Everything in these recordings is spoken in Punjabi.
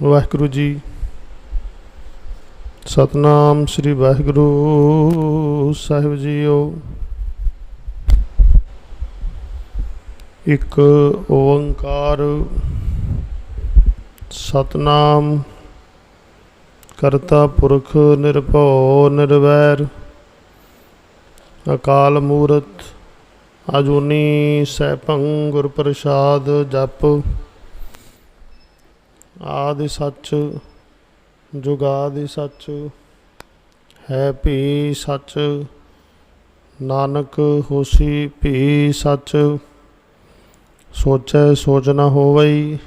ਵਾਹਿਗੁਰੂ ਜੀ। ਸਤਨਾਮ ਸ੍ਰੀ ਵਾਹਿਗੁਰੂ ਸਾਹਿਬ ਜੀਓ। ਇੱਕ ਓੰਕਾਰ ਸਤਨਾਮ ਕਰਤਾ ਪੁਰਖ ਨਿਰਭਉ ਨਿਰਵੈਰ ਅਕਾਲ ਮੂਰਤ ਅਜੂਨੀ ਸੈਭੰ ਗੁਰ ਪ੍ਰਸਾਦ ਜਪ। ਆਦਿ ਸੱਚ ਜੁਗਾਦਿ ਸੱਚ ਹੈ ਭੀ ਸੱਚ। ਨਾਨਕ ਹੋਸੀ ਭੀ ਸੱਚ। ਸੋਚੈ ਸੋਚ ਨ ਹੋਵਈ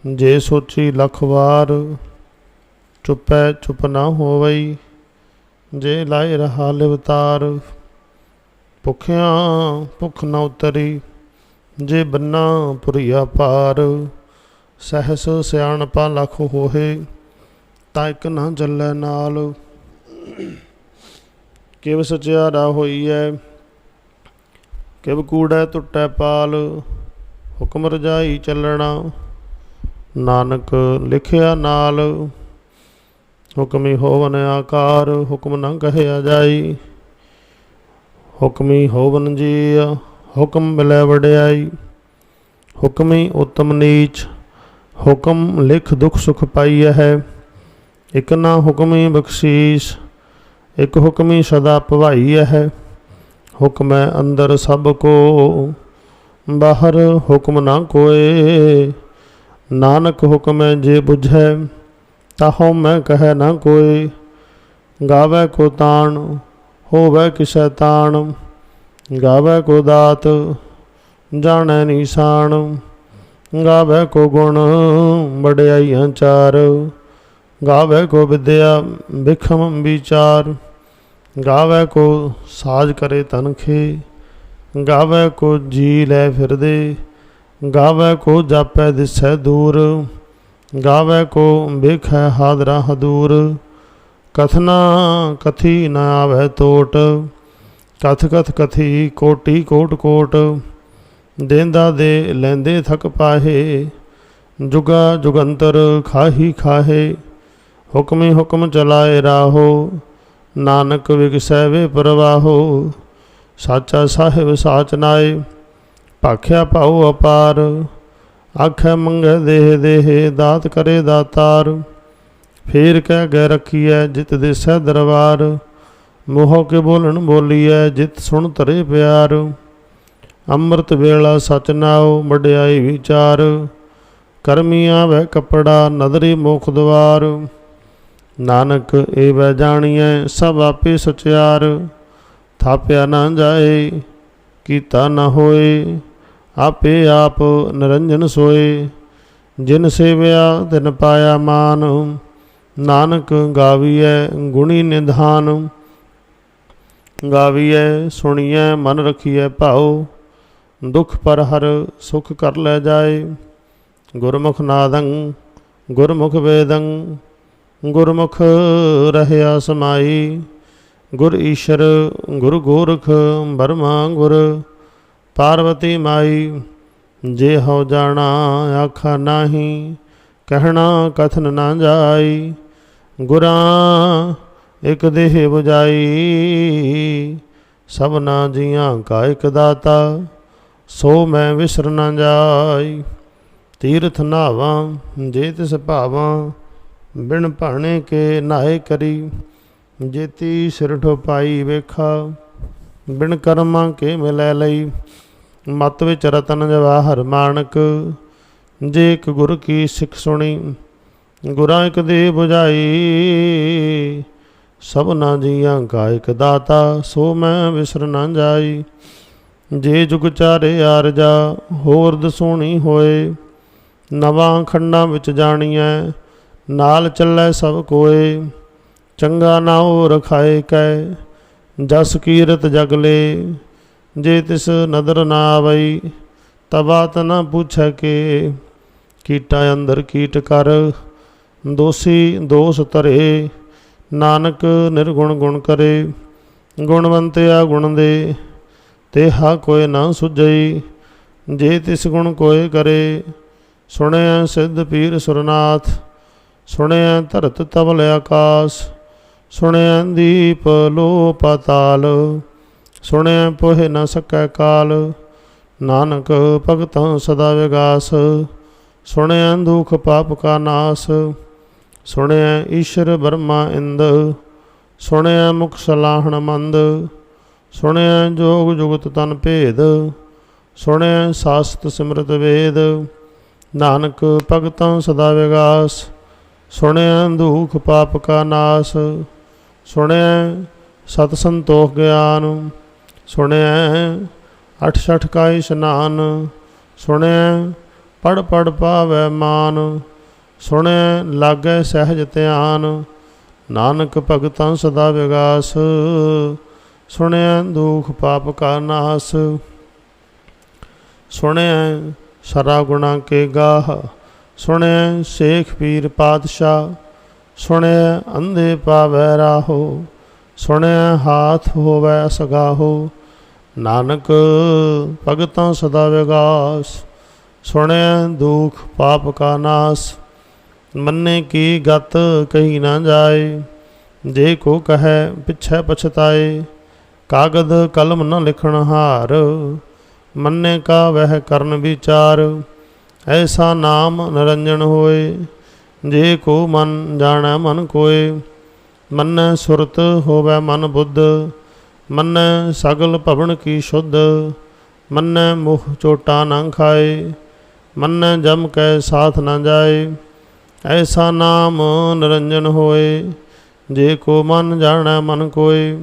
ਜੇ ਸੋਚੀ ਲੱਖ ਵਾਰ। ਚੁੱਪੈ ਚੁੱਪ ਨ ਹੋਵਈ ਜੇ ਲਾਇ ਰਹਾ ਲਿਵਤਾਰ। ਭੁੱਖਿਆਂ ਭੁੱਖ ਨ ਉਤਰੀ ਜੇ ਬੰਨਾ ਭੁਰੀਆ ਪਾਰ। ਸਹਿਸ ਸਿਆਣਪਾ ਲੱਖ ਹੋਏ ਤਾਂ ਇੱਕ ਨਾ ਚੱਲੈ ਨਾਲ। ਕਿਵ ਸਚਿਆਰਾ ਹੋਈਐ ਕਿਵ ਕੂੜੈ ਟੁੱਟੈ ਪਾਲ। ਹੁਕਮ ਰਜਾਈ ਚੱਲਣਾ ਨਾਨਕ ਲਿਖਿਆ ਨਾਲ। ਹੁਕਮੀ ਹੋਵਨ ਆਕਾਰ ਹੁਕਮ ਨਾ ਕਹਿਆ ਜਾਈ। ਹੁਕਮੀ ਹੋਵਨ ਜੀ ਹੁਕਮ ਮਿਲੈ ਵਡਿਆਈ। ਹੁਕਮੀ ਉਤਮ ਨੀਚ ਹੁਕਮ ਲਿਖ ਦੁਖ ਸੁਖ ਪਾਈਆ ਹੈ। ਇੱਕ ਨਾ ਹੁਕਮੀ ਬਖਸ਼ੀਸ ਇੱਕ ਹੁਕਮੀ ਸਦਾ ਭਵਾਈਆ ਹੈ। ਹੁਕਮੈ ਅੰਦਰ ਸਭ ਕੋ ਬਾਹਰ ਹੁਕਮ ਨਾ ਕੋਏ। ਨਾਨਕ ਹੁਕਮੈ ਜੇ ਬੁਝੈ ਤਾਹਉ ਮੈਂ ਕਹਿ ਨਾ ਕੋਏ। ਗਾਵੈ ਕੋ ਤਾਣ ਹੋਵੈ ਕਿਸੈ ਤਾਣ। ਗਾਵੈ ਕੋ ਦਾਤ ਜਾਣੈ ਨੀਸਾਨ। ਗਾਵੈ ਕੋ ਗੁਣ ਵਡਿਆਈਆਂ ਚਾਰ। ਗਾਵੈ ਕੋ ਵਿਦਿਆ ਬਿਖਮ ਵਿਚਾਰ। ਗਾਵੈ ਕੋ ਸਾਜ ਕਰੇ ਤਨਖੇ। ਗਾਵੈ ਕੋ ਜੀ ਲੈ ਫਿਰਦੇ। ਗਾਵੈ ਕੋ ਜਾਪੈ ਦਿਸੈ ਦੂਰ। ਗਾਵੈ ਕੋ ਵੇਖੈ ਹਾਦਰਾ ਹਦੂਰ। ਕਥਨਾ ਕਥੀ ਨ ਆਵੈ ਤੋਟ। ਕਥ ਕਥ ਕਥੀ ਕੋਟੀ ਕੋਟ ਕੋਟ। ਦੇਂਦਾ ਦੇ ਲੈਂਦੇ ਥਕ ਪਾਹੇ। ਜੁਗਾ ਜੁਗੰਤਰ ਖਾਹੀ ਖਾਹੇ। ਹੁਕਮੀ ਹੁਕਮ ਚਲਾਏ ਰਾਹੋ ਨਾਨਕ ਵਿਗਸੈ ਵੇ ਪ੍ਰਵਾਹੋ। ਸਾਚਾ ਸਾਹਿਬ ਸਾਚ ਨਾਏ ਭਾਖਿਆ ਭਾਉ ਅਪਾਰ। ਆਖੈ ਮੰਗੈ ਦੇਹ ਦੇਹ ਦਾਤ ਕਰੇ ਦਾਤਾਰ। ਫੇਰ ਕਹਿ ਗੈ ਰੱਖੀਐ ਜਿਤ ਦਿਸੈ ਦਰਬਾਰ। ਮੋਹ ਕੇ ਬੋਲਣ ਬੋਲੀਐ ਜਿਤ ਸੁਣ ਧਰੇ ਪਿਆਰ। ਅੰਮ੍ਰਿਤ ਵੇਲਾ ਸਚ ਨਾਉ ਵਡਿਆਈ ਵਿਚਾਰ। ਕਰਮੀ ਆਵੈ ਕੱਪੜਾ ਨਦਰੀ ਮੁਖ ਦੁਆਰ। ਨਾਨਕ ਏ ਵੈ ਜਾਣੀਐ ਸਭ ਆਪੇ ਸਚਿਆਰ। ਥਾਪਿਆ ਨਾ ਜਾਏ ਕੀਤਾ ਨਾ ਹੋਏ। ਆਪੇ ਆਪ ਨਿਰੰਜਨ ਸੋਏ। ਜਿਨ ਸੇਵਿਆ ਤਿਨ ਪਾਇਆ ਮਾਨ। ਨਾਨਕ ਗਾਵੀਐ ਗੁਣੀ ਨਿਧਾਨ। ਗਾਵੀਐ ਸੁਣੀਐ ਮਨ ਰਖੀਐ ਭਾਉ। ਦੁਖ ਪਰ ਹਰ ਸੁਖ ਕਰ ਲੈ ਜਾਏ। ਗੁਰਮੁਖ ਨਾਦੰ ਗੁਰਮੁਖ ਵੇਦੰ। ਗੁਰਮੁਖ ਰਹਿਆ ਸਮਾਈ। ਗੁਰ ਈਸ਼ਰ ਗੁਰ ਗੋਰਖ ਬਰਮਾ ਗੁਰ ਪਾਰਵਤੀ ਮਾਈ। ਜੇ ਹਉ ਜਾਣਾ ਆਖਾ ਨਾਹੀ ਕਹਿਣਾ ਕਥਨ ਨਾ ਜਾਈ। ਗੁਰਾਂ ਇਕ ਦੇਹ ਬੁਝਾਈ ਸਭਨਾ ਜੀਆਂ ਕਾ ਇਕ ਦਾਤਾ। ਸੋ ਮੈਂ ਵਿਸਰ ਨਾ ਜਾਈ। ਤੀਰਥ ਨਾਵਾਂ ਜੇ ਤਿਸ ਭਾਵਾਂ ਬਿਨ ਭਾਣੇ ਕੇ ਨਾਏ ਕਰੀ। ਜੇਤੀ ਸਿਰ ਠੋਪਾਈ ਵੇਖਾ ਬਿਨ ਕਰਮਾਂ ਕੇ ਮਿਲੈ ਲਈ। ਮਤ ਵਿੱਚ ਰਤਨ ਜਵਾਹਰ ਮਾਣਕ ਜੇ ਇੱਕ ਗੁਰ ਕੀ ਸਿੱਖ ਸੁਣੀ। ਗੁਰਾਂ ਇੱਕ ਦੇ ਬੁਝਾਈ ਸਭਨਾ ਜੀਆਂ ਕਾ ਇਕ ਦਾਤਾ। ਸੋ ਮੈਂ ਵਿਸਰ ਨਾ ਜਾਈ। ਜੇ ਜੁਗ ਚਾਰੇ ਆਰਜਾ ਹੋਰ ਦਸੂਣੀ ਹੋਏ। ਨਵਾਂ ਖੰਡਾਂ ਵਿੱਚ ਜਾਣੀਐ ਨਾਲ ਚੱਲੈ ਸਭ ਕੋਏ। ਚੰਗਾ ਨਾਉ ਰਖਾਏ ਕੈ ਜਸ ਕੀਰਤ ਜਗ ਲੇ। ਜੇ ਤਿਸ ਨਦਰ ਨਾ ਆਵਈ ਤਬਾਤ ਨਾ ਪੁੱਛੈ ਕੇ। ਕੀਟਾਂ ਅੰਦਰ ਕੀਟ ਕਰ ਦੋਸੀ ਦੋਸ ਧਰੇ। ਨਾਨਕ ਨਿਰਗੁਣ ਗੁਣ ਕਰੇ। ਗੁਣਵੰਤਿਆ ਗੁਣ ਦੇ ਤੇਹਾ ਕੋਇ ਨਾ ਸੁਝਈ। ਜੇ ਤਿਸ ਗੁਣ ਕੋਇ ਕਰੇ। ਸੁਣਿਆ ਸਿੱਧ ਪੀਰ ਸੁਰਨਾਥ ਸੁਣਿਐ ਧਰਤ ਤਵਲ ਆਕਾਸ, ਸੁਣਿਐ ਦੀਪ ਲੋ ਪਾਤਾਲ, ਸੁਣਿਐ ਪੋਹਿ ਨ ਸਕੈ ਕਾਲ, ਨਾਨਕ ਭਗਤਾਂ ਸਦਾ ਵਿਗਾਸ, ਸੁਣਿਐ ਦੁਖ ਪਾਪ ਕਾ ਨਾਸ, ਸੁਣਿਐ ਈਸ਼ਰ ਬਰਮਾ ਇੰਦ, ਸੁਣਿਐ ਮੁਖ ਸਲਾਹਣ ਮੰਦ, ਸੁਣਿਐ ਜੋਗ ਜੁਗਤ ਤਨ ਭੇਦ, ਸੁਣਿਐ ਸਾਸਤ ਸਿਮਰਤ ਵੇਦ, ਨਾਨਕ ਭਗਤਾਂ ਸਦਾ ਵਿਗਾਸ, ਸੁਣਿਐ ਦੁਖ ਪਾਪ ਕਾ ਨਾਸ, ਸੁਣਿਐ ਸਤ ਸੰਤੋਖ ਗਿਆਨ, ਸੁਣਿਐ ਅਠ ਛਠ ਕਾ ਇਸ਼ਨਾਨ, ਸੁਣਿਐ ਪੜ ਪੜ ਪਾਵੈ ਮਾਨ, ਸੁਣਿਐ ਲਾਗੈ ਸਹਿਜ ਧਿਆਨ, ਨਾਨਕ ਭਗਤਾਂ ਸਦਾ ਵਿਗਾਸ, ਸੁਣਿਐ ਦੁਖ ਪਾਪ ਕਾ ਨਾਸ, ਸੁਣਿਐ ਸਰਾ ਗੁਣਾ ਕੇ ਗਾਹ, ਸੁਣਿਐ ਸੇਖ ਪੀਰ ਪਾਤਸ਼ਾਹ, ਸੁਣਿਐ ਅੰਧੇ ਪਾਵੈ ਰਾਹੋ, ਸੁਣਿਐ ਹਾਥ ਹੋਵੈ ਸਗਾਹੋ, ਨਾਨਕ ਭਗਤਾਂ ਸਦਾ ਵਿਗਾਸ, ਸੁਣਿਐ ਦੁਖ ਪਾਪ ਕਾ ਨਾਸ, ਮੰਨੇ ਕੀ ਗਤ ਕਹੀ ਨਾ ਜਾਏ, ਜੇ ਕੋ ਕਹੈ ਪਿਛੈ ਪਛਤਾਏ, ਕਾਗਦ ਕਲਮ ਨ ਲਿਖਣ ਹਾਰ, ਮੰਨੇ ਕਾ ਵਹਿ ਕਰਨ ਵਿਚਾਰ, ਐਸਾ ਨਾਮ ਨਿਰੰਜਨ ਹੋਏ, ਜੇ ਕੋ ਮਨ ਜਾਣੈ ਮਨ ਕੋਏ, ਮੰਨੈ ਸੁਰਤ ਹੋਵੈ ਮਨ ਬੁੱਧ, ਮੰਨੈ ਸਗਲ ਭਵਨ ਕੀ ਸ਼ੁੱਧ, ਮੰਨੈ ਮੁਹ ਚੋਟਾ ਨਾ ਖਾਏ, ਮੰਨੈ ਜਮ ਕੈ ਸਾਥ ਨਾ ਜਾਏ, ਐਸਾ ਨਾਮ ਨਿਰੰਜਨ ਹੋਏ, ਜੇ ਕੋ ਮਨ ਜਾਣੈ ਮਨ ਕੋਏ,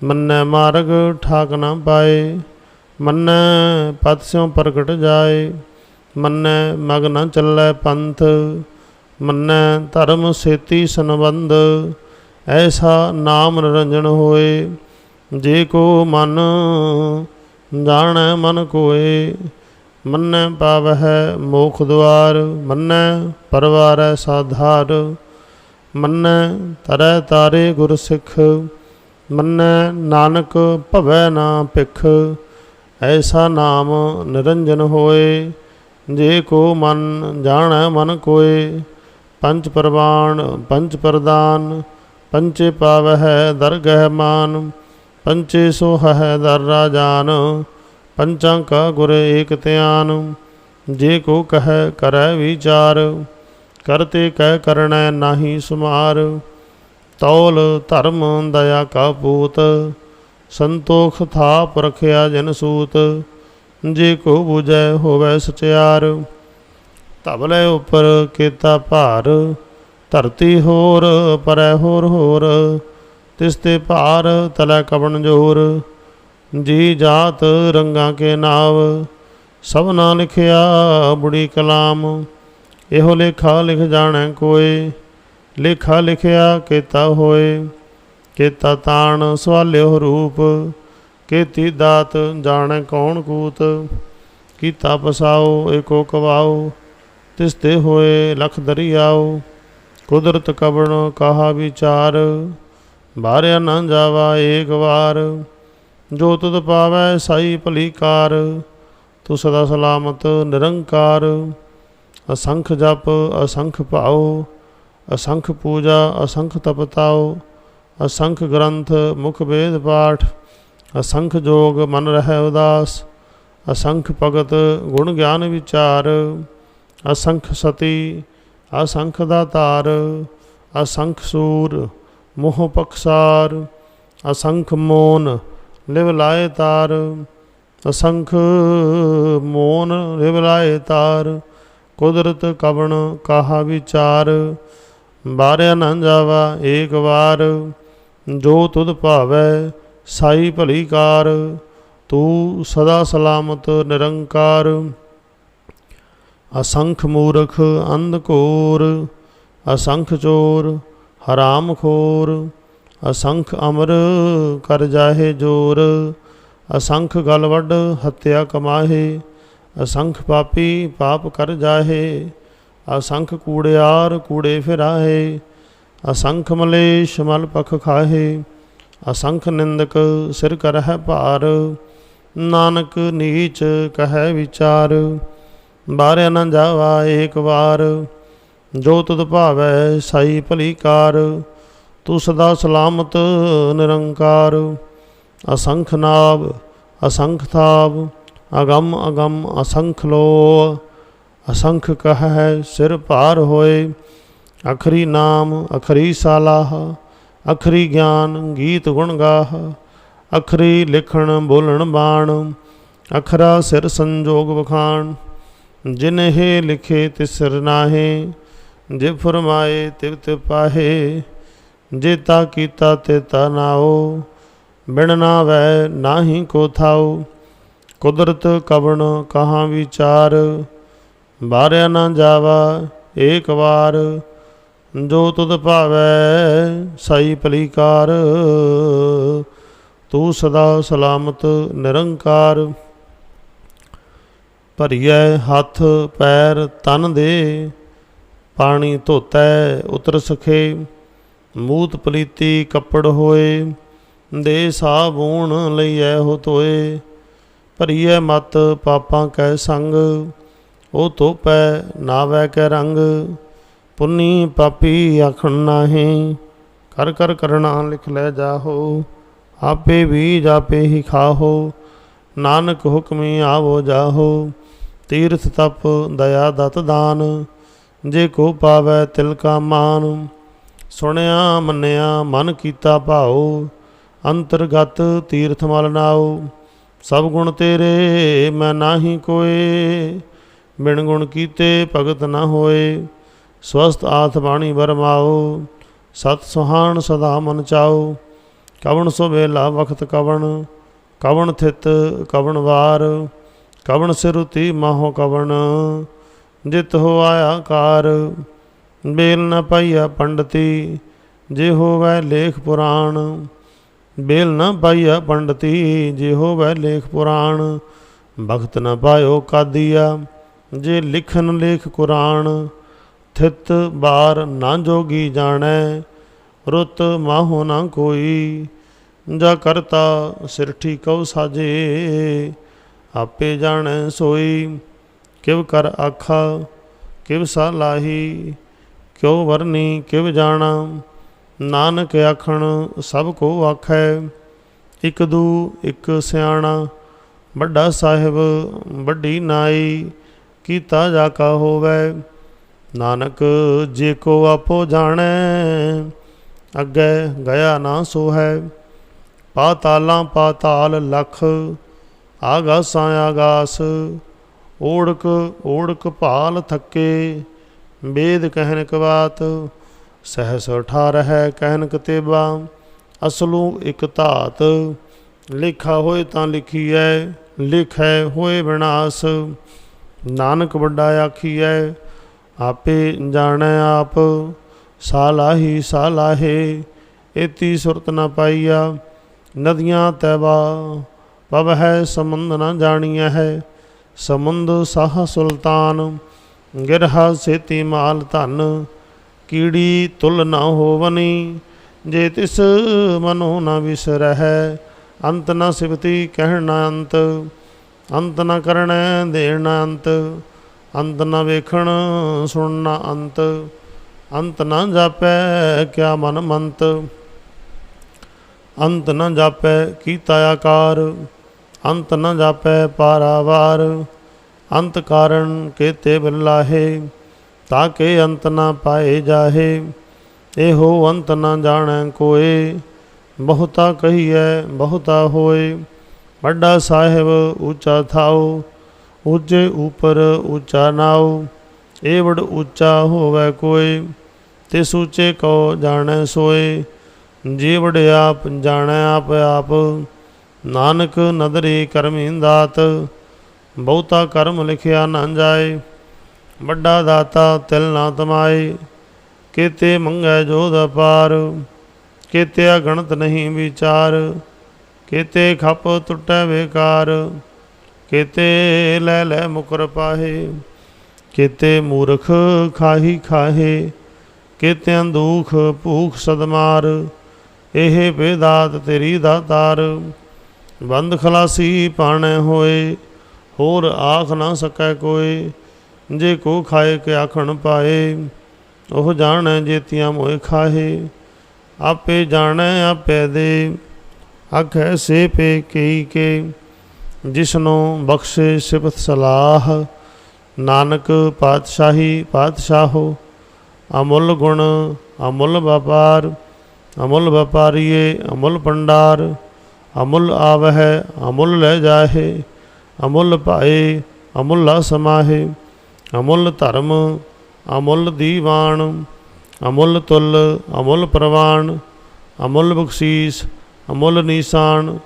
ਮੰਨੈ ਮਾਰਗ ਠਾਕ ਨਾ ਪਾਏ, ਮੰਨੈ ਪਤ ਸਿਉ ਪ੍ਰਗਟ ਜਾਏ, ਮੰਨੈ ਮਗ ਨ ਚੱਲੈ ਪੰਥ, ਮੰਨੈ ਧਰਮ ਸੇਤੀ ਸੰਬੰਧ, ਐਸਾ ਨਾਮ ਨਿਰੰਜਨ ਹੋਏ, ਜੇ ਕੋ ਮਨ ਜਾਣੈ ਮਨ ਕੋਏ, ਮੰਨੈ ਪਾਵਹਿ ਮੋਖ ਦੁਆਰ, ਮੰਨੈ ਪਰਵਾਰੈ ਸਾਧਾਰ, ਮੰਨੈ ਤਰੈ ਤਾਰੇ ਗੁਰ ਸਿੱਖ, ਮੰਨੈ ਨਾਨਕ ਭਵੈ ਨਾ ਭਿਖ, ਐਸਾ ਨਾਮ ਨਿਰੰਜਨ ਹੋਏ, ਜੇ ਕੋ ਮਨ ਜਾਣੈ ਮਨ ਕੋਏ, ਪੰਚ ਪ੍ਰਵਾਣ ਪੰਚ ਪ੍ਰਦਾਨ, ਪੰਚੇ ਪਾਵਹਿ ਦਰਗਹਿ ਮਾਨ, ਪੰਚੇ ਸੋਹਹਿ ਦਰ ਰਾਜਾਨ, ਪੰਚਾਂ ਕਾ ਗੁਰ ਏਕ ਧਿਆਨ, ਜੇ ਕੋ ਕਹਿ ਕਰੈ ਵਿਚਾਰ, ਕਰਤੇ ਕਹਿ ਕਰਣੈ ਨਾਹੀ ਸੁਮਾਰ, ਤੌਲ ਧਰਮ ਦਇਆ ਕਾ ਪੂਤ, ਸੰਤੋਖ ਥਾਪ ਰਖਿਆ ਜਨ ਸੂਤ, ਜੇ ਕੋ ਬੁਝੈ ਹੋਵੈ ਸਚਿਆਰ, ਧਵਲੇ ਉਪਰ ਕੀਤਾ ਭਾਰ, ਧਰਤੀ ਹੋਰ ਪਰੈ ਹੋਰ ਹੋਰ, ਤਿਸ ਤੇ ਭਾਰ ਤਲੈ ਕਵਣ ਜੋਰ, ਜੀ ਜਾਤ ਰੰਗਾਂ ਕੇ ਨਾਵ, ਸਭਨਾ ਲਿਖਿਆ ਬੁੜੀ ਕਲਾਮ, ਇਹੋ ਲੇਖਾ ਲਿਖ ਜਾਣੈ ਕੋਏ, ਲੇਖਾ ਲਿਖਿਆ ਕੀਤਾ ਹੋਏ, ਕੀਤਾ ਤਾਣ ਸਵਾਲਿਓ ਰੂਪ, ਕੀਤੀ ਦਾਤ ਜਾਣੈ ਕੌਣ ਕੂਤ, ਕੀਤਾ ਪਸਾਓ ਏਕੋ ਕਵਾਓ, ਤਿਸ ਤੇ ਹੋਏ ਲਖ ਦਰਿਆਓ, ਕੁਦਰਤ ਕਵਣ ਕਹਾ ਵਿਚਾਰ, ਬਾਰਿਆ ਨਾ ਜਾਵਾ ਏਕ ਵਾਰ, ਜੋ ਤੁਧ ਪਾਵੈ ਸਾਈ ਭਲੀ ਕਾਰ, ਤੂੰ ਸਦਾ ਸਲਾਮਤ ਨਿਰੰਕਾਰ, ਅਸੰਖ ਜਪ ਅਸੰਖ ਭਾਉ, ਅਸੰਖ ਪੂਜਾ ਅਸੰਖ ਤਪਤਾਉ, ਅਸੰਖ ਗ੍ਰੰਥ ਮੁਖ ਵੇਦ ਪਾਠ, ਅਸੰਖ ਜੋਗ ਮਨ ਰਹਿ ਉਦਾਸ, ਅਸੰਖ ਭਗਤ ਗੁਣ ਗਿਆਨ ਵਿਚਾਰ, ਅਸੰਖ ਸਤੀ ਅਸੰਖ ਦਾਤਾਰ, ਅਸੰਖ ਸੂਰ ਮੋਹ ਪਖਸਾਰ, ਅਸੰਖ ਮੋਨ ਲਿਵ ਲਾਏ ਤਾਰ, ਅਸੰਖ ਮੋਨ ਲਿਵ ਲਾਏ ਤਾਰ, ਕੁਦਰਤ ਕਵਣ ਕਾਹਾ ਵਿਚਾਰ, ਬਾਰਿਆ ਨਾ ਜਾਵਾ ਏਕ ਵਾਰ, ਜੋ ਤੁਧ ਭਾਵੈ ਸਾਈ ਭਲੀ ਕਾਰ, ਤੂੰ ਸਦਾ ਸਲਾਮਤ ਨਿਰੰਕਾਰ, ਅਸੰਖ ਮੂਰਖ ਅੰਧ ਘੋਰ, ਅਸੰਖ ਚੋਰ ਹਰਾਮ ਖੋਰ, ਅਸੰਖ ਅਮਰ ਕਰ ਜਾਹੇ ਜੋਰ, ਅਸੰਖ ਗਲ ਵੱਡ ਹੱਤਿਆ ਕਮਾਹੇ, ਅਸੰਖ ਪਾਪੀ ਪਾਪ ਕਰ ਜਾਹੇ, ਅਸੰਖ ਕੂੜਿਆਰ ਕੂੜੇ ਫਿਰਾਹੇ, ਅਸੰਖ ਮਲੇਸ਼ ਮਲ ਪਖ ਖਾਹੇ, ਅਸੰਖ ਨਿੰਦਕ ਸਿਰ ਕਰਹਿ ਭਾਰ, ਨਾਨਕ ਨੀਚ ਕਹਿ ਵਿਚਾਰ, ਬਾਰਿਆ ਨਾ ਜਾਵਾ ਏਕ ਵਾਰ, ਜੋ ਤੁਧ ਭਾਵੈ ਸਾਈ ਭਲੀ ਕਾਰ। ਤੂੰ ਸਦਾ ਸਲਾਮਤ ਨਿਰੰਕਾਰ। ਅਸੰਖ ਨਾਭ असंख थाव अगम अगम असंख लो। असंख कहै सिर भार होए। अखरी नाम अखरी सालाह। अखरी ज्ञान गीत गुण गाह। अखरी लिखण बोलण बाण। अखरा सिर संजोग बखान। जिन्हे लिखे तिस सिर नाहे। जे फरमाए तिव तिव पाहे। जेता कीता तेता नाओ। बिन ना वै नाही को थाओ। कुदरत कवण कहाँ विचार। बारया ना जावा एक बार। जो तुद भावै साई भली कार। तू सदा सलामत निरंकार। भरिए हथ पैर तन दे। पानी धोतै उतर सखे। मूत पलीती कपड़ होए। दे साबून लईए हो धोए। भरीए मत पापां कै संग। ओ धोपै नावै कै रंग। पुन्नी पापी आखण नाहे। कर कर करना लिख लै जाहो। आपे बीज आपे ही खाहो। नानक हुक्मी आवो जाहो। तीर्थ तप दया दत दान। जे को पावै तिल का मान। सुनिया मन्निया मन कीता भाओ। अंतरगत तीर्थ मल नाओ। सब गुण तेरे मैं नाही कोय। बिन गुण कीते भगत न होए। स्वस्थ आथ बाणी बरमाओ। सत सुहान सदा मन चाओ। कवण सुबेला वक्त कवण। कवण थित कवण वार। कवण सिरुति माहो कवण। जित हो आया कार। बेल न पाइया पंडती। जे होवै लेख पुराण। बेल न पाइया पंडती। जे होवै लेख पुराण। भगत न पायो कादिया। जे लिखन लेख कुरान। थित बार ना जोगी जानै। रुत माहो ना कोई। जा करता सिरठी कव साजे। आपे जानै सोई। किव कर आखा किव सालाही। क्यों वरनी किव जाना। नानक आखण सब को आखै। इक दू इक सियाणा। बड़ा साहिब बड़ी नाई। कीता जाका होवै। नानक जे को आपो जाणै। अगे गया ना सोहै। पातालां पाताल लख। आगासां आगास। ओढ़क ओढ़क भाल थके। वेद कहन कवात। सहस अठारह कहन कतेबा। असलू एक धात। लिखा होए तां लिखीऐ। लिखै होए विनाश। नानक वड्डा आखीऐ। आपे जाणै आप। सालाही सालाहे। एती सुरत न पाईया। नदियाँ तैबा पवै समुंद न जानिया है। समुंद साह सुल्तान। गिरहा सेती माल धन। कीड़ी तुल न होवनी। जे तिस मनो न विसरह। अंत न सिवती कहना अंत। अंत न करनै देना अंत। अंत न वेखण सुनना अंत। अंत न जापै क्या मन मंत। अंत न जापै कीता आकार। अंत न जापै पारावार। अंत कारण केते बिरलाहे। ताके अंत न पाए जाहे। एहो अंत न जाणै कोय। बहुता कहिए बहुता होए। बड़ा साहिब ऊँचा थाओ। ऊँचे ऊपर ऊँचा नाओ। एवड़ ऊँचा होवै कोय। तिस ऊँचे को जाणै सोए। जीवड़ आप जाणै आप आप। नानक नदरी करमी दात। बहुता कर्म लिखिया न जाए। ਵੱਡਾ ਦਾਤਾ ਤਿਲ ਨਾ ਤਮਾਏ। केते मंगै जोध अपार। केते अगणत नहीं विचार। केते खप टुटै बेकार। केते लै लै मुकर पाहे। केते मूर्ख खाही खाहे। केते दुख भूख सदमार। एह बेदात तेरी दातार। बंद खलासी पाणे होए। होर आख ना सकै कोय। जे को खाए के आखण पाए। ਉਹ ਜਾਣੈ ਜੇਤੀਆਂ ਮੋਇ ਖਾਹੇ। ਆਪੇ ਜਾਣੈ ਆਪੇ ਦੇ, ਆਖੈ ਸੇ ਪੇ ਕਈ ਕੇ। ਜਿਸਨੂੰ ਬਖਸ਼ੇ ਸਿਫਤ ਸਲਾਹ, ਨਾਨਕ ਪਾਤਸ਼ਾਹੀ ਪਾਤਸ਼ਾਹੋ। ਅਮੁੱਲ ਗੁਣ ਅਮੁੱਲ ਵਪਾਰ, ਅਮੁੱਲ ਵਪਾਰੀਏ ਅਮੁੱਲ ਭੰਡਾਰ। ਅਮੁੱਲ ਆਵਹਿ ਅਮੁੱਲ ਲੈ ਜਾਹੇ, ਅਮੁੱਲ ਭਾਏ ਅਮੁੱਲਾ ਸਮਾਹੇ। ਅਮੁੱਲ ਧਰਮ ਅਮੁੱਲ ਦੀਵਾਨ, ਅਮੁੱਲ ਤੁਲ ਅਮੁੱਲ ਪ੍ਰਵਾਨ। ਅਮੁੱਲ ਬਖਸ਼ੀਸ ਅਮੁੱਲ ਨੀਸਾਨ,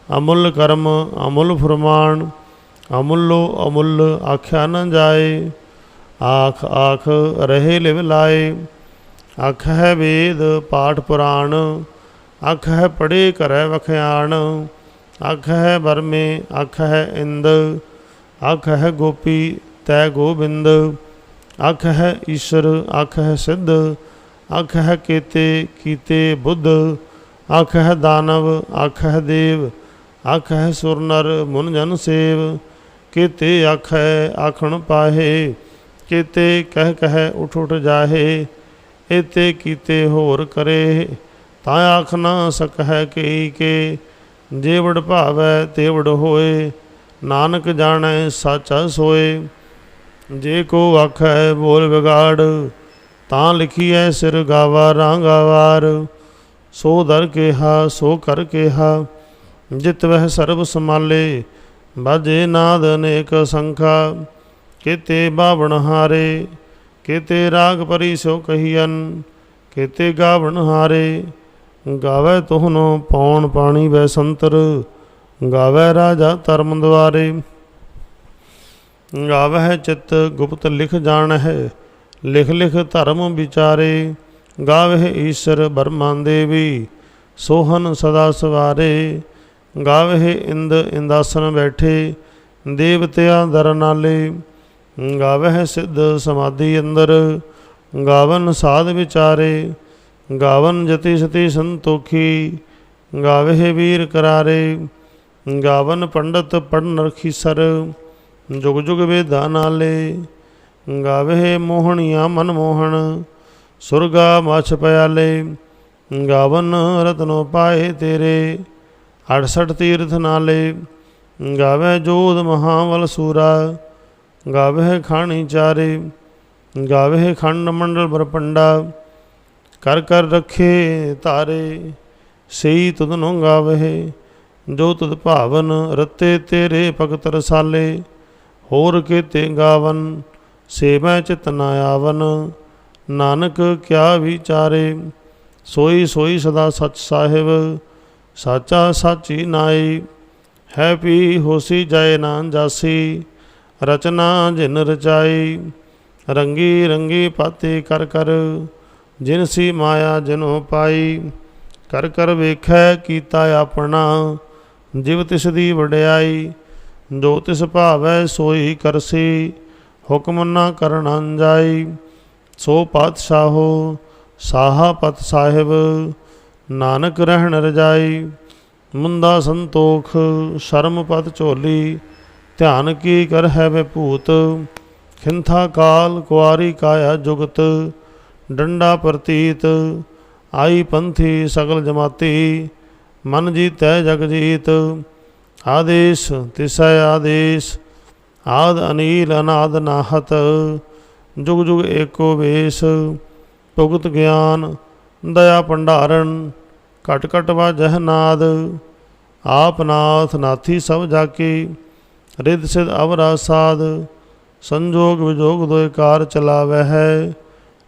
ਅਮੁੱਲ ਕਰਮ ਅਮੁੱਲ ਫੁਰਮਾਨ। ਅਮੁੱਲੋ ਅਮੁੱਲ ਆਖਿਆ ਨ ਜਾਏ, ਆਖ ਆਖ ਰਹੇ ਲਿਵ ਲਾਏ। ਆਖ ਹੈ ਵੇਦ ਪਾਠ ਪੁਰਾਣ, ਆਖ ਹੈ ਪੜ੍ਹੇ ਕਰੈ ਵਖਿਆਣ। ਆਖ ਹੈ ਬਰਮੇ ਆਖ ਹੈ ਇੰਦ, ਆਖ ਹੈ ਗੋਪੀ ਤੈ ਗੋਬਿੰਦ। ਆਖ ਹੈ ਈਸ਼ਰ ਆਖ ਹੈ ਸਿੱਧ, ਆਖ ਹੈ ਕੇਤੇ ਕੀਤੇ ਬੁੱਧ। ਆਖ ਹੈ ਦਾਨਵ ਆਖ ਹੈ ਦੇਵ, ਆਖ ਹੈ ਸੁਰ ਨਰ ਮੁਨ ਜਨ ਸੇਵ। ਕੇਤੇ ਆਖੈ ਆਖਣ ਪਾਹੇ, ਕੇਤੇ ਕਹਿ ਕਹਿ ਉਠ ਉਠ ਜਾਹੇ। ਏਤੇ ਕੀਤੇ ਹੋਰ ਕਰੇ, ਤਾਂ ਆਖ ਨਾ ਸਕਹਿ ਕਈ ਕੇ। ਜੇ ਵਡ ਭਾਵੈ ਤੇ ਵਡ ਹੋਏ, ਨਾਨਕ ਜਾਣੈ ਸਾਚਾ ਸੋਏ। ਜੇ ਕੋ ਆਖੈ ਬੋਲ ਵਿਗਾੜ, ਤਾਂ ਲਿਖੀਐ ਸਿਰ ਗਾਵਾ ਰਾਂਗਾ ਵਾਰ। ਸੋ ਦਰ ਕੇਹਾ ਸੋ ਕਰ ਕੇਹਾ, ਜਿਤ ਵਹਿ ਸਰਬ ਸਮਾਲੇ। ਬਾਜੇ ਨਾਦ ਅਨੇਕ ਸੰਖਾ, ਕੇਤੇ ਬਾਵਣ ਹਾਰੇ। ਕੇਤੇ ਰਾਗ ਪਰੀ ਸੋ ਕਹੀਅਨ, ਕੇਤੇ ਗਾਵਣ ਹਾਰੇ। ਗਾਵੈ ਤੁਹਨੋ ਪੌਣ ਪਾਣੀ ਵੈ ਸੰਤਰ, ਗਾਵੈ ਰਾਜਾ ਧਰਮ ਦੁਆਰੇ। ਗਾਵਹਿ ਚਿਤ ਗੁਪਤ ਲਿਖ ਜਾਣਹਿ, ਲਿਖ ਲਿਖ ਧਰਮ ਵਿਚਾਰੇ। ਗਾਵਹਿ ਈਸ਼ਰ ਬਰਮਾ ਦੇਵੀ, ਸੋਹਨ ਸਦਾ ਸਵਾਰੇ। ਗਾਵਹਿ ਇੰਦ ਇੰਦਾਸਨ ਬੈਠੇ, ਦੇਵਤਿਆਂ ਦਰ ਨਾਲੇ। ਗਾਵਹਿ ਸਿੱਧ ਸਮਾਧੀ ਅੰਦਰ, ਗਾਵਨ ਸਾਧ ਵਿਚਾਰੇ। ਗਾਵਨ ਜਤੀ ਸਤੀ ਸੰਤੋਖੀ, ਗਾਵਹਿ ਵੀਰ ਕਰਾਰੇ। ਗਾਵਨ ਪੰਡਤ ਪੜ੍ਹਨ ਰਖੀਸਰ, ਜੁਗ ਜੁਗ ਵੇਦਾਂ ਨਾਲੇ। ਗਾਵਹਿ ਮੋਹਣੀਆਂ ਮਨ ਮੋਹਣ, ਸੁਰਗਾ ਮਛ ਪਿਆਲੇ। ਗਾਵਨ ਰਤਨੋ ਪਾਏ ਤੇਰੇ, 68 ਤੀਰਥ ਨਾਲੇ। ਗਾਵਹਿ ਜੋਧ ਮਹਾਵਲ ਸੂਰਾ, ਗਾਵਹਿ ਖਾਣੀ ਚਾਰੇ। ਗਾਵਹਿ ਖੰਡ ਮੰਡਲ ਬਰਪੰਡਾ, ਕਰ ਕਰ ਰੱਖੇ ਧਾਰੇ। ਸਈ ਤੁਧਨੋਂ ਗਾਵਹਿ, ਜੋ ਤੁਧ ਭਾਵਨ ਰਤੇ ਤੇਰੇ ਭਗਤ ਰਸਾਲੇ। ਹੋਰ ਕੇਤੇ ਗਾਵਨ, ਸੇ ਮੈਂ ਚਿਤ ਨ ਆਵਨ। ਨਾਨਕ ਕਿਆ ਵਿਚਾਰੇ, ਸੋਈ ਸੋਈ ਸਦਾ ਸਚ ਸਾਹਿਬ। ਸਾਚਾ ਸਾਚੀ ਨਾਈ, ਹੈ ਪੀ ਹੋਸੀ ਜਾਏ ਨਾ ਜਾਸੀ। ਰਚਨਾ ਜਿਨ ਰਚਾਈ, ਰੰਗੀ ਰੰਗੀ ਪਾਤੇ ਕਰ ਕਰ। ਜਿਨ ਸੀ ਮਾਇਆ ਜਿਨੋ ਪਾਈ, ਕਰ ਕਰ ਵੇਖੈ ਕੀਤਾ ਆਪਣਾ। ਜਿਵ ਤਿਸ ਦੀ ਵਡਿਆਈ, ਜੋ ਤਿਸ ਭਾਵੈ ਸੋਈ ਕਰਸੀ। ਹੁਕਮ ਨਾ ਕਰਨ ਅੰਜਾਈ, ਸੋ ਪਾਤਸ਼ਾਹੋ ਸਾਹਾ ਪਤ ਸਾਹਿਬ। ਨਾਨਕ ਰਹਿਣ ਰਜਾਈ, ਮੁੰਦਾ ਸੰਤੋਖ ਸ਼ਰਮ ਪਦ ਝੋਲੀ। ਧਿਆਨ ਕੀ ਕਰ ਹੈ ਵੇ ਭੂਤ, ਖਿੰਥਾ ਕਾਲ ਕੁਆਰੀ ਕਾਇਆ ਜੁਗਤ। ਡੰਡਾ ਪ੍ਰਤੀਤ ਆਈ ਪੰਥੀ ਸਗਲ ਜਮਾਤੀ। ਮਨ ਜੀਤੈ ਜਗ ਜੀਤ, ਆਦੇਸ਼ ਤਿਸੈ ਆਦੇਸ਼। ਆਦ ਅਨੀਲ ਅਨਾਦ ਨਾਹਤ, ਜੁਗ ਜੁਗ ਏਕੋ ਵੇਸ। ਭੁਗਤ ਗਿਆਨ ਦਇਆ ਭੰਡਾਰਨ, ਘਟ ਘਟ ਵਾਜਹਿ ਨਾਦ। ਆਪ ਨਾਥ ਨਾਥੀ ਸਭ ਜਾਕੀ, ਰਿਦ ਸਿਧ ਅਵਰਾ ਸਾਧ। ਸੰਜੋਗ ਵਿਜੋਗ ਦੋਇ ਕਾਰ ਚਲਾਵੈ ਹੈ,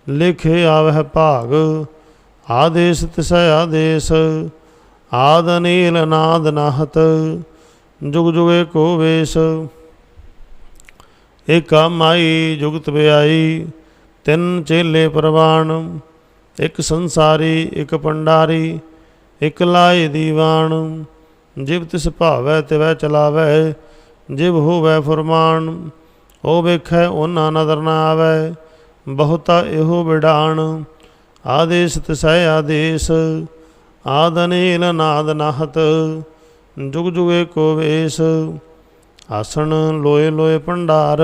ਲਿਖੇ ਆਵਹਿ ਭਾਗ। ਆਦੇਸ਼ ਤਿਸੈ ਆਦੇਸ਼, ਆਦ ਅਨੀਲ ਅਨਾਦ ਨਾਹਤ। ਜੁਗ ਜੁਗ ਏਕੋ ਵੇਸ। ਏਕਾ ਮਾਈ ਜੁਗਤ ਵਿਆਈ, ਤਿੰਨ ਚੇਲੇ ਪ੍ਰਵਾਨ। ਇੱਕ ਸੰਸਾਰੀ ਇੱਕ ਭੰਡਾਰੀ, ਇੱਕ ਲਾਏ ਦੀਵਾਨ। ਜਿਵ ਤਿਸ ਭਾਵੈ ਤਿਵੈ ਚਲਾਵੈ, ਜਿਵ ਹੋਵੈ ਫੁਰਮਾਨ। ਉਹ ਵੇਖੈ ਉਹਨਾਂ ਨਦਰ ਨ ਆਵੈ, ਬਹੁਤਾ ਇਹੋ ਵਿਡਾਣ। ਆਦੇਸ਼ ਤਿਸੈ ਆਦੇਸ਼, ਆਦ ਅਨੀਲ ਨਾਦ ਨਾਹਤ। ਜੁਗ ਜੁਗ ਏਕੋ ਵੇਸ। ਆਸਣ ਲੋਏ ਲੋਏ ਭੰਡਾਰ,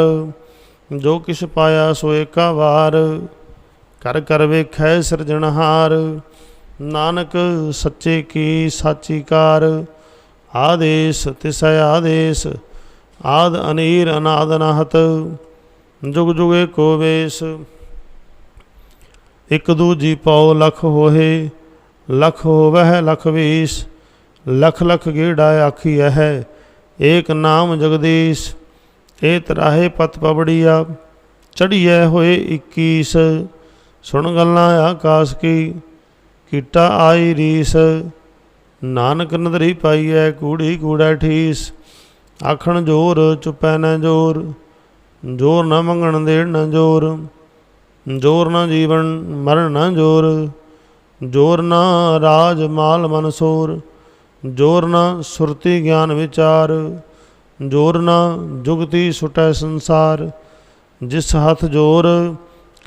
ਜੋ ਕਿਛ ਪਾਇਆ ਸੋ ਏਕਾ ਵਾਰ। कर कर वेखै सिरजनहार। नानक सच्चे की साची कार। आदेश तिसै आदेश आद अनीर अनाद अनाहत। जुग जुग एको वेश एक दूजी पौ लख होहे। लख होवह लख बीस लख लख गेड़ा आखिया है एक नाम जगदीश। ए तराहे पत पबड़िया चढ़िए होए 21। सुन गल्लां आकाश की कीटा आई रीस। नानक नदरी पाईऐ कूड़ी कूड़ै ठीस। आखण जोर चुपै न जोर जोर न मंगण देण न जोर। जोर न जीवन मरण न जोर जोर न राज माल मन सोर। जोर न सुरति ज्ञान विचार जोर न जुगति सुटै संसार। जिस हथ जोर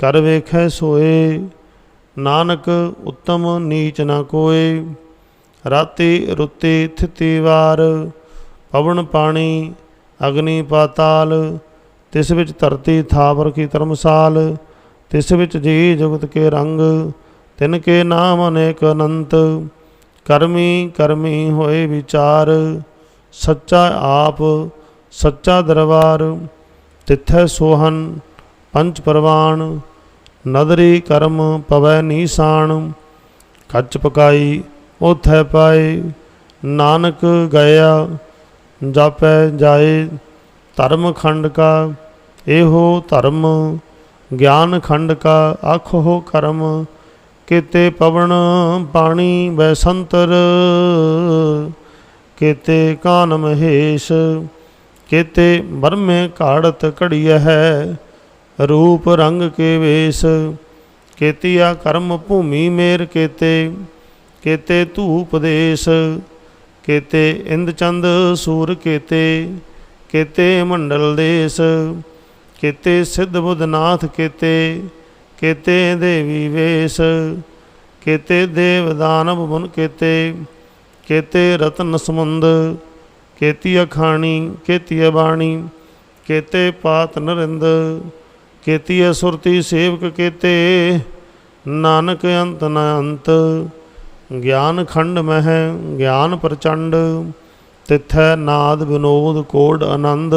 कर वेखै सोए नानक उत्तम नीच न कोय। राति रुति थिति वार पवन पानी अग्नि पाताल। तिस विच धरती थावर की धर्मसाल। तिस विच जी जुगत के रंग तिनके नाम अनेक अनंत। करमी करमी होए विचार सच्चा आप सच्चा दरबार। तिथै सोहन पंच परवान नदरी करम पवै नीसान। कच पकाई ओथै पाए नानक गया जापै जाए। धर्म खंड का एहो धर्म ज्ञान खंड का आखो कर्म। केते पवन पानी बैसंतर केते कान महेश। केते बरमे काड़त घड़िया है रूप रंग के वेश। केतिया कर्म भूमि मेर केते केते धूप देश। केते इंद चंद सूर केते केते मंडल देश। केते सिद्ध बुधनाथ केते केते देवी वेश। केते देव दानव मुन केते केते रतन समुंद। केती अखाणी केती बाणी केते पात नरिंद। केती सुरती सेवक केते नानक अंत न अंत। ज्ञान खंड मह ज्ञान प्रचंड तिथै नाद विनोद कोड आनंद।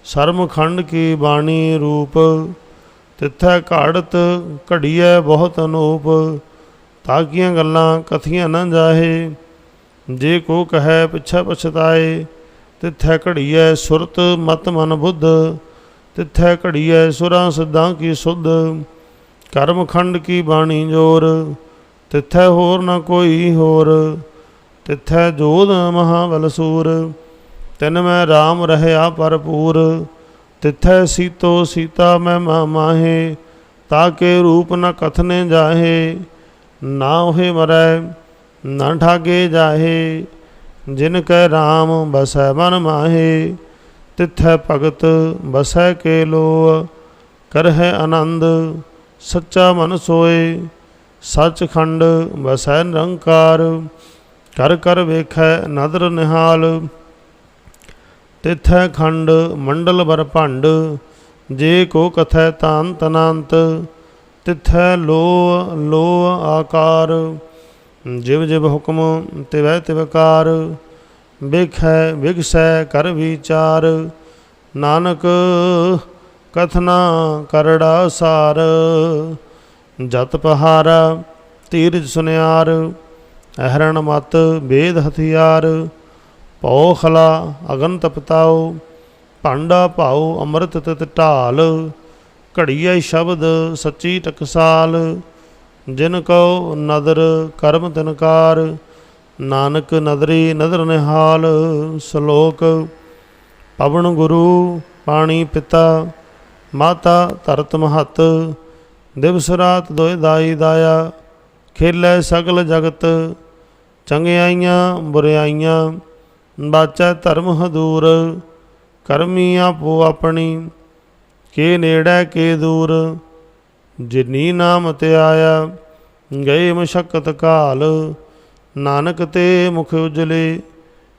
शर्म खंड की बाणी रूप तिथै घाड़त घड़िया बहुत अनूप। ताकियां गल्लां कथियां न जाहे जे को कहे पिछै पछताए। तिथै घड़िया सुरत मत मन बुद्ध तिथै घड़िया सुरां सिद्धां की सुध। कर्म खंड की बाणी जोर तिथै होर न कोई होर। तिथै जोध महाबल सूर तिन मैं राम रहया भरपूर। तिथै सीतो सीता मैं माहे ताके रूप न कथने जाहे। ना ओहे मरै न ठागे जाहे जिन कै राम बसै मन माहे। तिथै भगत बसै के लो करहै आनंद सच्चा मन सोए। सचखंड बसै निरंकार कर कर वेखै नदर निहाल। तिथै खंड मंडल बर भंड जे को कथै तांत अनंत। तिथै लो लो आकार जिव जिव हुक्म तिवै तिवकार। वेखै विगसै कर विचार नानक कथना करड़ा सार। जत पहारा धीरज सुनियार अहरण मत वेद हथियार। पौ खला अगन तपताओ भांडा भाओ अमृत तित ढाल। घड़िया शब्द सच्ची टकसाल जिन को नदर कर्म तिनकार। नानक नदरी नदर निहाल। श्लोक पवन गुरु पानी पिता माता धरत महत। दिवस रात दोए दाई दाया खेलै सगल जगत। चंगियाइयां बुरियाइयां बाचै धर्म हदूर। करमी आपो अपनी के नेड़ै के दूर। जिनी नाम ते आया गए मशक्कत काल। नानक ते मुख उजले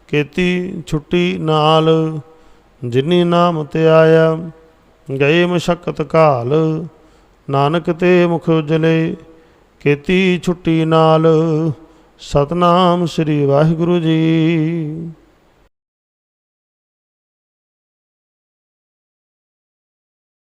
केती छुट्टी नाल। जिनी नाम ते आया गए मशक्कत काल। ਨਾਨਕ ਤੇ ਮੁਖ ਉਜਲੇ ਕੀਤੀ ਛੁੱਟੀ ਨਾਲ। ਸਤਨਾਮ ਸ੍ਰੀ ਵਾਹਿਗੁਰੂ ਜੀ।